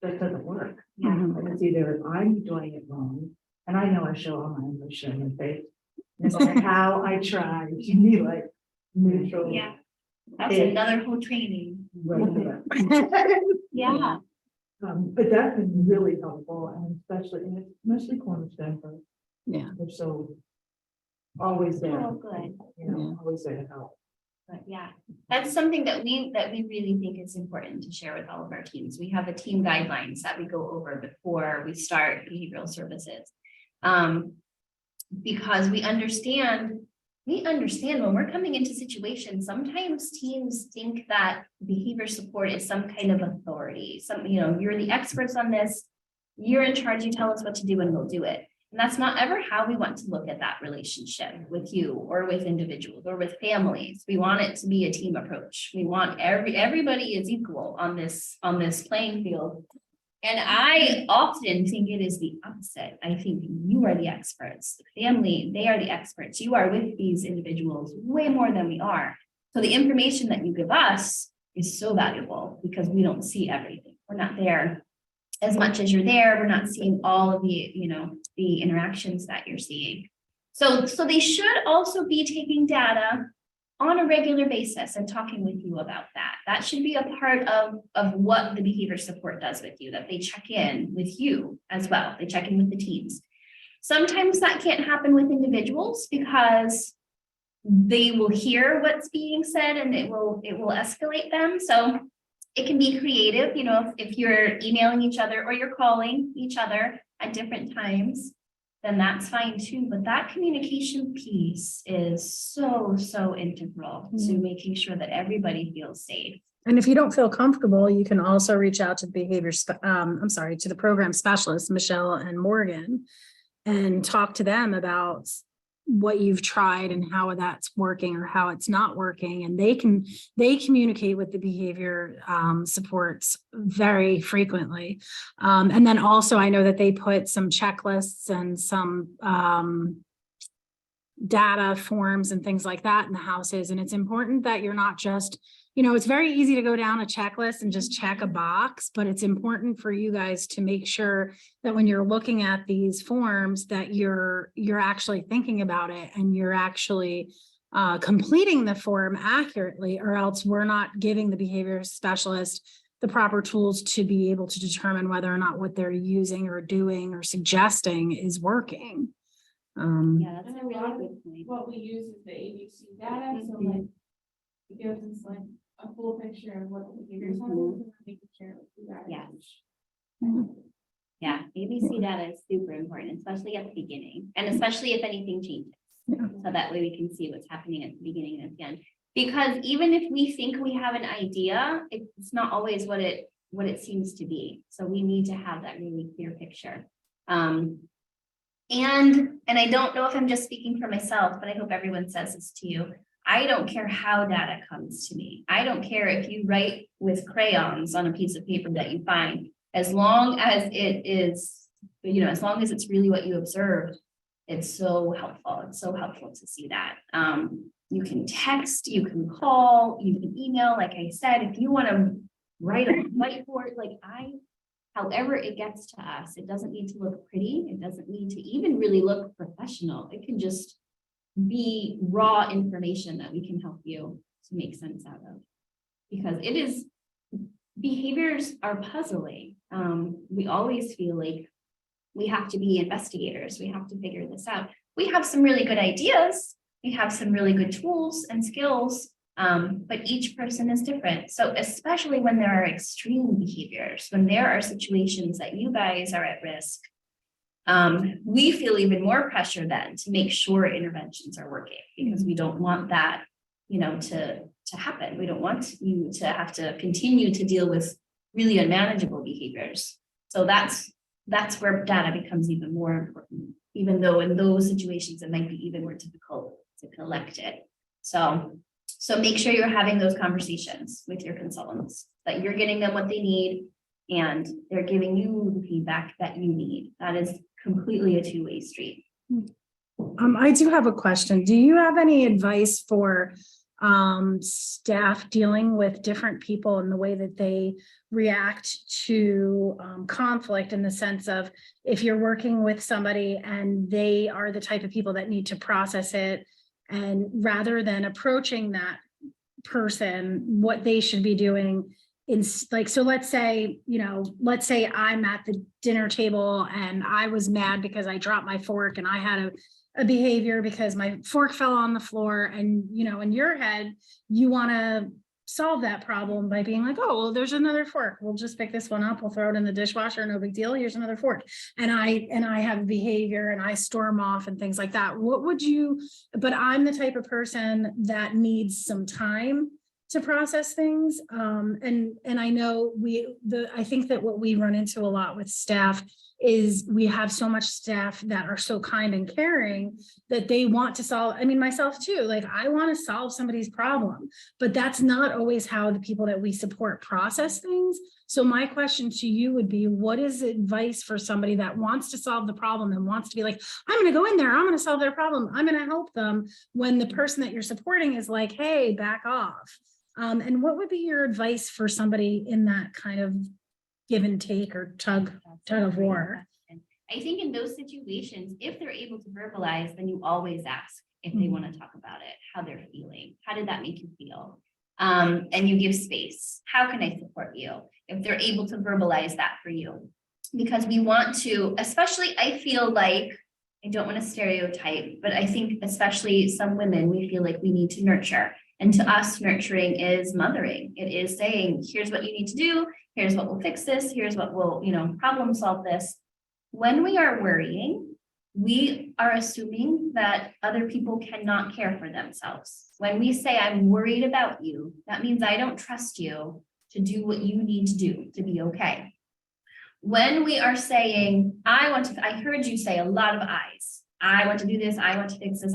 B: just doesn't work.
A: Yeah.
B: And it's either I'm doing it wrong, and I know I show all my emotion in my face, No matter how I try to be like neutral.
A: Yeah, that's
B: It-
A: another whole training.
B: Right there.
A: Yeah.
B: But that's been really helpful, and especially, and it's mostly Cornerstone folks.
C: Yeah.
B: They're so always there,
A: Oh, good.
B: you know, always there to help.
A: But yeah, that's something that we really think is important to share with all of our teams. We have the team guidelines that we go over before we start behavioral services. Because we understand when we're coming into situations, sometimes teams think that behavior support is some kind of authority. You're the experts on this, you're in charge, you tell us what to do and we'll do it. And that's not ever how we want to look at that relationship with you or with individuals or with families. We want it to be a team approach. We want everybody is equal on this playing field. And I often think it is the opposite. I think you are the experts, the family, they are the experts. You are with these individuals way more than we are. So the information that you give us is so valuable because we don't see everything. We're not there as much as you're there. We're not seeing all of the interactions that you're seeing. So they should also be taking data on a regular basis and talking with you about that. That should be a part of what the behavior support does with you, that they check in with you as well. They check in with the teams. Sometimes that can't happen with individuals because they will hear what's being said and it will escalate them. So it can be creative, if you're emailing each other or you're calling each other at different times, then that's fine too. But that communication piece is so integral to making sure that everybody feels safe.
C: And if you don't feel comfortable, you can also reach out to the to the program specialists, Michelle and Morgan, and talk to them about what you've tried and how that's working or how it's not working. And they communicate with the behavior supports very frequently. And then also I know that they put some checklists and some data forms and things like that in the houses. And it's important that you're not just, it's very easy to go down a checklist and just check a box, but it's important for you guys to make sure that when you're looking at these forms that you're actually thinking about it and you're actually completing the form accurately, or else we're not giving the behavior specialist the proper tools to be able to determine whether or not what they're using or doing or suggesting is working.
A: Yeah, that's
D: And
A: a
D: a
A: really
D: lot of
A: good point.
D: what we use is the ABC data, so like, it gives us like a full picture of what the behaviors are, and then we can share it with you guys.
A: Yes. Yeah, ABC data is super important, especially at the beginning, and especially if anything changes. So that way we can see what's happening at the beginning and at the end. Because even if we think we have an idea, it's not always what it seems to be. So we need to have that really clear picture. And I don't know if I'm just speaking for myself, but I hope everyone says this to you. I don't care how data comes to me. I don't care if you write with crayons on a piece of paper that you find, as long as it is, as long as it's really what you observed, it's so helpful. It's so helpful to see that. You can text, you can call, you can email, like I said, if you want to write a whiteboard, however it gets to us, it doesn't need to look pretty. It doesn't need to even really look professional. It can just be raw information that we can help you to make sense out of. Because behaviors are puzzling. We always feel like we have to be investigators. We have to figure this out. We have some really good ideas. We have some really good tools and skills, but each person is different. So especially when there are extreme behaviors, when there are situations that you guys are at risk, we feel even more pressure then to make sure interventions are working, because we don't want that, to happen. We don't want you to have to continue to deal with really unmanageable behaviors. So that's where data becomes even more important, even though in those situations it might be even more difficult to collect it. So make sure you're having those conversations with your consultants, that you're getting them what they need and they're giving you the feedback that you need. That is completely a two-way street.
C: I do have a question. Do you have any advice for staff dealing with different people and the way that they react to conflict, in the sense of, if you're working with somebody and they are the type of people that need to process it, and rather than approaching that person, what they should be doing in, like, so let's say, let's say I'm at the dinner table and I was mad because I dropped my fork and I had a behavior because my fork fell on the floor, and, in your head, you want to solve that problem by being like, oh, well, there's another fork. We'll just pick this one up. We'll throw it in the dishwasher. No big deal. Here's another fork. And I have behavior and I storm off and things like that. But I'm the type of person that needs some time to process things. And I know I think that what we run into a lot with staff is we have so much staff that are so kind and caring that they want to solve, I mean, myself too, like, I want to solve somebody's problem, but that's not always how the people that we support process things. So my question to you would be, what is advice for somebody that wants to solve the problem and wants to be like, I'm going to go in there, I'm going to solve their problem, I'm going to help them, when the person that you're supporting is like, hey, back off. And what would be your advice for somebody in that kind of give and take or tug of war?
A: I think in those situations, if they're able to verbalize, then you always ask if they want to talk about it, how they're feeling. How did that make you feel? And you give space. How can I support you? If they're able to verbalize that for you. Because we want to, especially, I feel like, I don't want to stereotype, but I think especially some women, we feel like we need to nurture. And to us, nurturing is mothering. It is saying, here's what you need to do. Here's what will fix this. Here's what will, problem solve this. When we are worrying, we are assuming that other people cannot care for themselves. When we say, I'm worried about you, that means I don't trust you to do what you need to do to be okay. When we are saying, I heard you say a lot of I's. I want to do this. I want to fix this.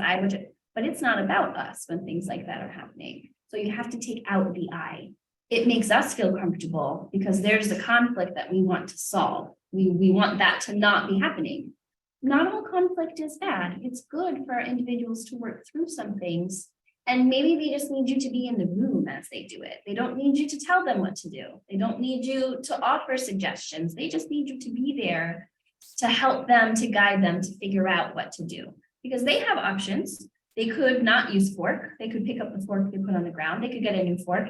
A: But it's not about us when things like that are happening. So you have to take out the I. It makes us feel comfortable because there's a conflict that we want to solve. We want that to not be happening. Not all conflict is bad. It's good for individuals to work through some things. And maybe they just need you to be in the room as they do it. They don't need you to tell them what to do. They don't need you to offer suggestions. They just need you to be there to help them, to guide them, to figure out what to do. Because they have options. They could not use fork. They could pick up the fork they put on the ground. They could get a new fork.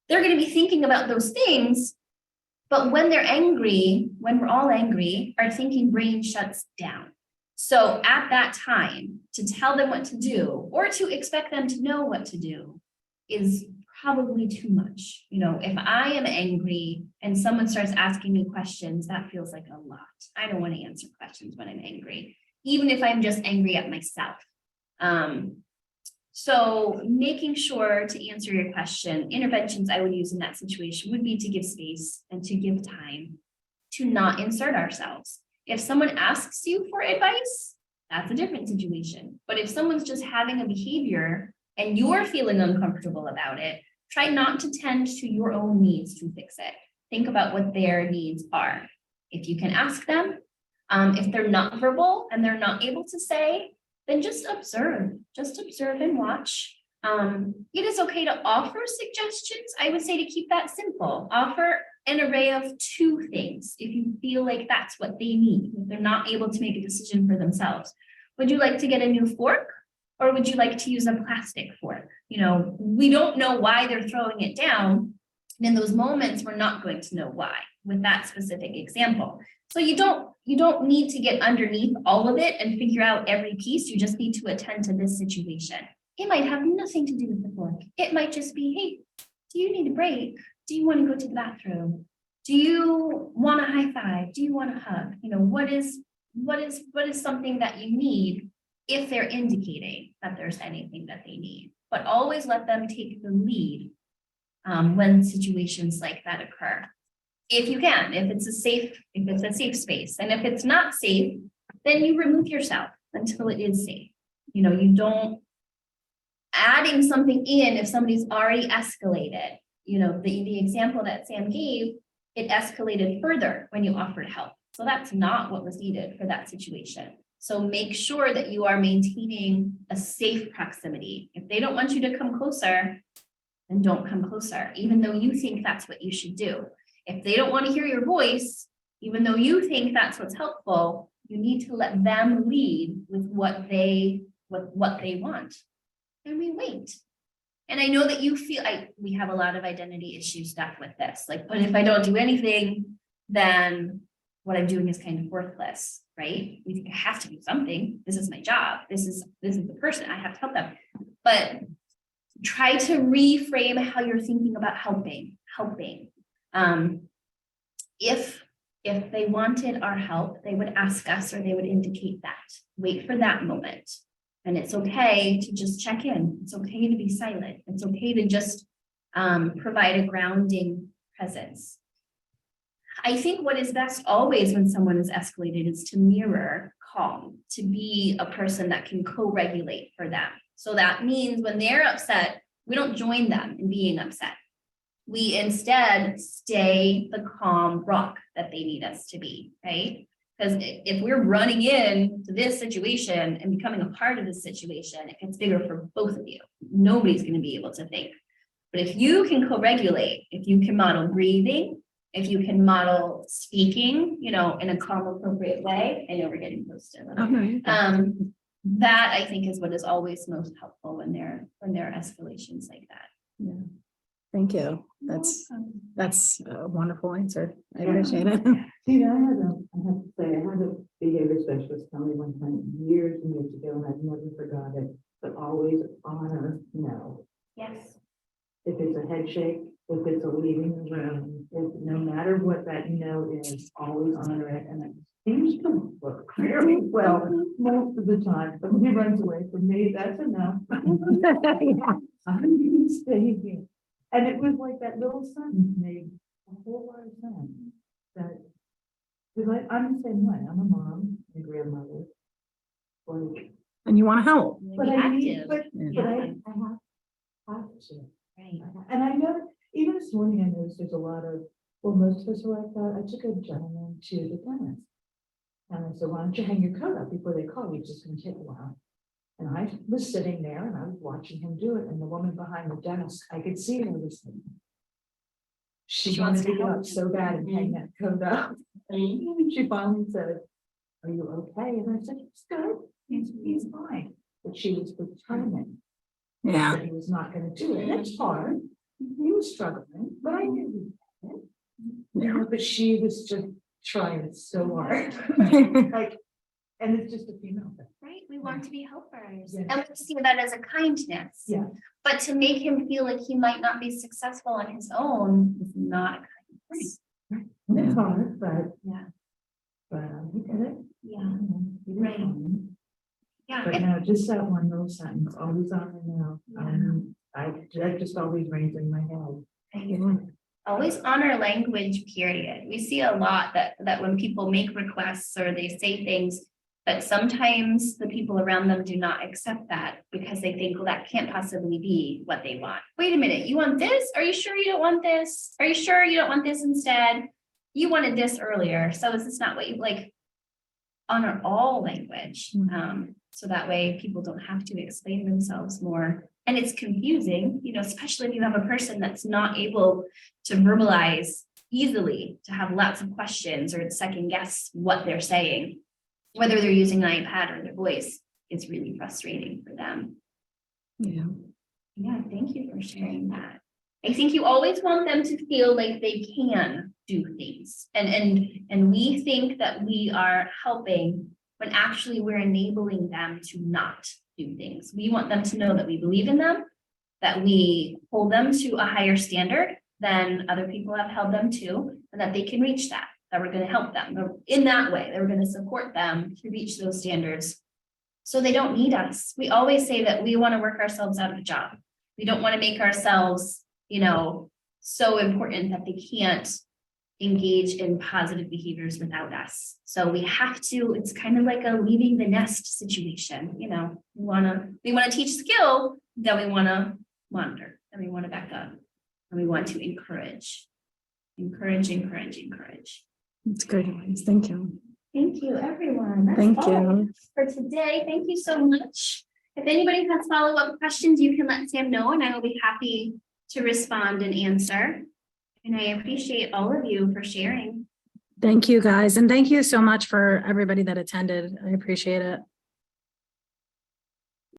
A: They're going to be thinking about those things. But when they're angry, when we're all angry, our thinking brain shuts down. So at that time, to tell them what to do or to expect them to know what to do is probably too much. If I am angry and someone starts asking me questions, that feels like a lot. I don't want to answer questions when I'm angry, even if I'm just angry at myself. So making sure, to answer your question, interventions I would use in that situation would be to give space and to give time, to not insert ourselves. If someone asks you for advice, that's a different situation. But if someone's just having a behavior and you're feeling uncomfortable about it, try not to tend to your own needs to fix it. Think about what their needs are. If you can ask them, if they're not verbal and they're not able to say, then just observe and watch. It is okay to offer suggestions. I would say to keep that simple. Offer an array of 2 things if you feel like that's what they need, if they're not able to make a decision for themselves. Would you like to get a new fork, or would you like to use a plastic fork? We don't know why they're throwing it down. And in those moments, we're not going to know why with that specific example. So you don't need to get underneath all of it and figure out every piece. You just need to attend to this situation. It might have nothing to do with the fork. It might just be, hey, do you need a break? Do you want to go to the bathroom? Do you want a high five? Do you want a hug? What is something that you need if they're indicating that there's anything that they need? But always let them take the lead when situations like that occur. If you can, if it's a safe space. And if it's not safe, then you remove yourself until it is safe. You don't adding something in if somebody's already escalated. The example that Sam gave, it escalated further when you offered help. So that's not what was needed for that situation. So make sure that you are maintaining a safe proximity. If they don't want you to come closer, then don't come closer, even though you think that's what you should do. If they don't want to hear your voice, even though you think that's what's helpful, you need to let them lead with what they want. And we wait. And I know that you feel, we have a lot of identity issue stuff with this, like, but if I don't do anything, then what I'm doing is kind of worthless, right? We think I have to do something. This is my job. This is the person. I have to help them. But try to reframe how you're thinking about helping. If they wanted our help, they would ask us, or they would indicate that. Wait for that moment. And it's okay to just check in. It's okay to be silent. It's okay to just provide a grounding presence. I think what is best always when someone is escalated is to mirror calm, to be a person that can co-regulate for them. So that means when they're upset, we don't join them in being upset. We instead stay the calm rock that they need us to be, right? Because if we're running into this situation and becoming a part of this situation, it gets bigger for both of you. Nobody's going to be able to think. But if you can co-regulate, if you can model breathing, if you can model speaking, in a calm, appropriate way, I know we're getting close to them. That I think is what is always most helpful when there are escalations like that.
C: Yeah. Thank you. That's a wonderful answer. I appreciate it.
B: See, I have to say, I had a behavior specialist tell me one time years and years ago, and I've never forgot it, but always honor no.
A: Yes.
B: If it's a head shake, if it's a leaving the room, no matter what that no is, always honor it. And it seems to work very well most of the time. But when he runs away from me, that's enough. I'm staying here. And it was like that little sentence made a whole lot of sense. That, because I'm the same way. I'm a mom, a grandmother. Like,
C: And you want to help.
B: but
A: Be
B: I need,
A: active.
B: but
C: Yeah.
B: I have to.
A: Right.
B: And I know, even this morning, I noticed there's a lot of, well, most of us are like that. I took a gentleman to the dentist. And I said, why don't you hang your coat up before they call you? It's just gonna take a while. And I was sitting there and I was watching him do it. And the woman behind the desk, I could see her listening. She wanted to get up so bad and hang that coat up. And she finally said, are you okay? And I said, he's good. He's fine. But she was determined
C: Yeah.
B: that he was not gonna do it. And it's hard. He was struggling, but I knew he did it. You know, but she was just trying so hard. Like, and it's just a female thing.
A: Right, we want to be helpers,
B: Yeah.
A: and we see that as a kindness.
B: Yeah.
A: But to make him feel like he might not be successful on his own is not a kindness.
B: It's hard, but.
A: Yeah.
B: But he did it.
A: Yeah,
B: He did
A: Right.
B: fine.
A: yeah,
B: But
A: and
B: no, just that one little sentence, always on the now. That just always rings in my head.
A: always honor language, period. We see a lot that when people make requests or they say things, that sometimes the people around them do not accept that because they think, well, that can't possibly be what they want. Wait a minute, you want this? Are you sure you don't want this? Are you sure you don't want this instead? You wanted this earlier, so is this not what you like? Honor all language, so that way people don't have to explain themselves more. And it's confusing, especially if you have a person that's not able to verbalize easily, to have lots of questions or second guess what they're saying. Whether they're using an iPad or their voice, it's really frustrating for them.
C: Yeah.
A: Yeah, thank you for sharing that. I think you always want them to feel like they can do things. And we think that we are helping when actually we're enabling them to not do things. We want them to know that we believe in them, that we hold them to a higher standard than other people have held them to, and that they can reach that we're going to help them in that way, that we're going to support them to reach those standards. So they don't need us. We always say that we want to work ourselves out of a job. We don't want to make ourselves, so important that they can't engage in positive behaviors without us. So we have to, it's kind of like a leaving the nest situation, we want to teach skill, then we want to monitor, and we want to back up, and we want to encourage. Encourage.
C: It's great advice. Thank you.
A: Thank you, everyone. That's
C: Thank
A: all
C: you.
A: for today. Thank you so much. If anybody has follow-up questions, you can let Sam know and I will be happy to respond and answer. And I appreciate all of you for sharing.
C: Thank you, guys. And thank you so much for everybody that attended. I appreciate it.